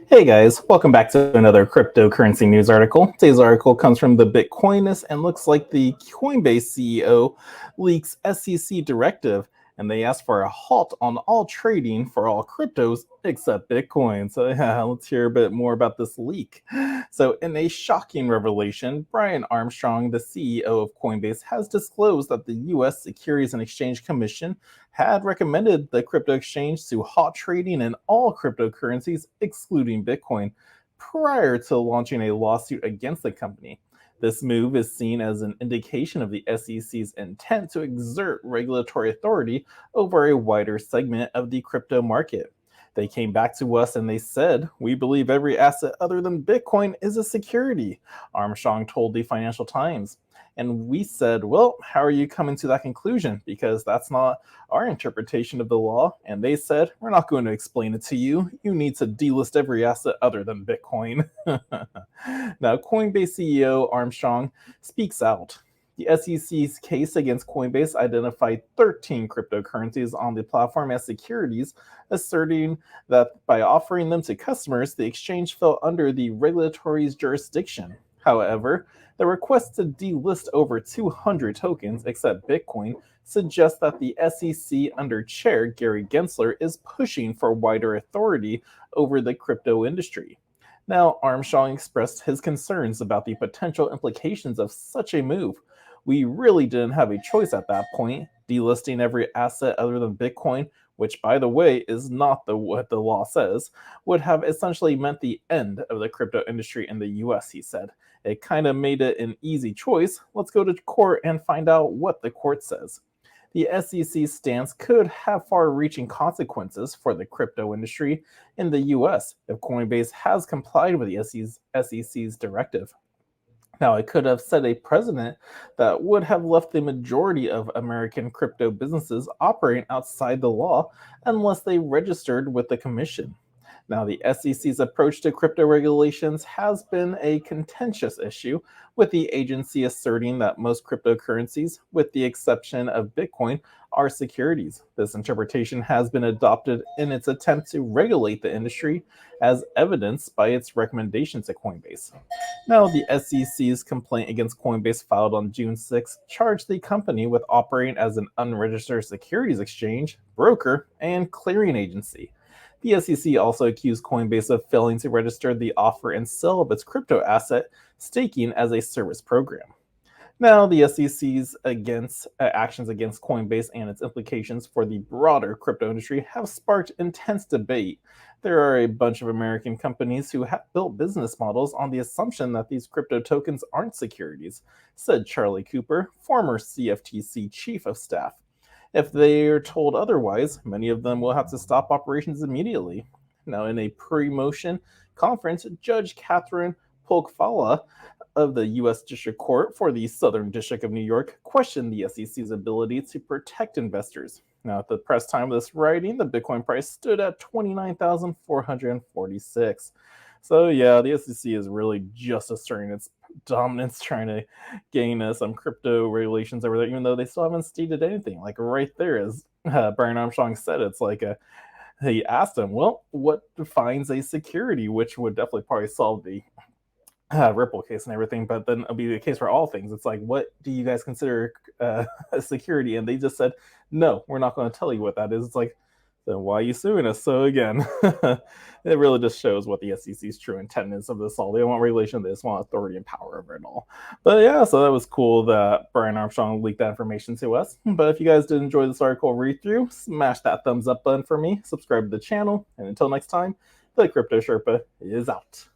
Hey guys, welcome back to another cryptocurrency news article. Today's article comes from the Bitcoinist and looks like the Coinbase CEO leaks SEC directive, and they ask for a halt on all trading for all cryptos except Bitcoin. So yeah, let's hear a bit more about this leak. So in a shocking revelation, Brian Armstrong, the CEO of Coinbase, has disclosed that the US Securities and Exchange Commission had recommended the crypto exchange to halt trading in all cryptocurrencies, excluding Bitcoin, prior to launching a lawsuit against the company. This move is seen as an indication of the SEC's intent to exert regulatory authority over a wider segment of the crypto market. They came back to us and they said, "We believe every asset other than Bitcoin is a security," Armstrong told the Financial Times. And we said, "Well, how are you coming to that conclusion? Because that's not our interpretation of the law." And they said, "We're not going to explain it to you. You need to delist every asset other than Bitcoin." Now, Coinbase CEO Armstrong speaks out. The SEC's case against Coinbase identified 13 cryptocurrencies on the platform as securities, asserting that by offering them to customers, the exchange fell under the regulatory's jurisdiction. However, the request to delist over 200 tokens, except Bitcoin, suggests that the SEC under Chair Gary Gensler is pushing for wider authority over the crypto industry. Now, Armstrong expressed his concerns about the potential implications of such a move. "We really didn't have a choice at that point. Delisting every asset other than Bitcoin, which, by the way, is not what the law says, would have essentially meant the end of the crypto industry in the US," he said. "It kind of made it an easy choice. Let's go to court and find out what the court says." The SEC's stance could have far reaching consequences for the crypto industry in the US if Coinbase has complied with the SEC's directive. Now, it could have set a precedent that would have left the majority of American crypto businesses operating outside the law unless they registered with the commission. Now, the SEC's approach to crypto regulations has been a contentious issue, with the agency asserting that most cryptocurrencies, with the exception of Bitcoin, are securities. This interpretation has been adopted in its attempt to regulate the industry, as evidenced by its recommendation to Coinbase. Now, the SEC's complaint against Coinbase filed on June 6 charged the company with operating as an unregistered securities exchange, broker, and clearing agency. The SEC also accused Coinbase of failing to register the offer and sale of its crypto asset, staking as a service program. Now, the SEC's actions against Coinbase and its implications for the broader crypto industry have sparked intense debate. There are a bunch of American companies who have built business models on the assumption that these crypto tokens aren't securities, said Charlie Cooper, former CFTC chief of staff. If they are told otherwise, many of them will have to stop operations immediately. Now, in a pre-motion conference, Judge Catherine Polkfala of the U.S. District Court for the Southern District of New York questioned the SEC's ability to protect investors. Now, at the press time of this writing, the Bitcoin price stood at 29,446. So yeah, the SEC is really just asserting its dominance, trying to gain some crypto regulations over there, even though they still haven't stated anything. Like right there, as Brian Armstrong said, it's like he asked him, "Well, what defines a security?" Which would definitely probably solve the Ripple case and everything, but then it'll be the case for all things. It's like, what do you guys consider a security? And they just said, "No, we're not going to tell you what that is." It's like, then why are you suing us? So again, it really just shows what the SEC's true intent is of this all. They don't want regulation, they just want authority and power over it all. But yeah, so that was cool that Brian Armstrong leaked that information to us. But if you guys did enjoy this article read through, smash that thumbs up button for me, subscribe to the channel, and until next time, the Crypto Sherpa is out.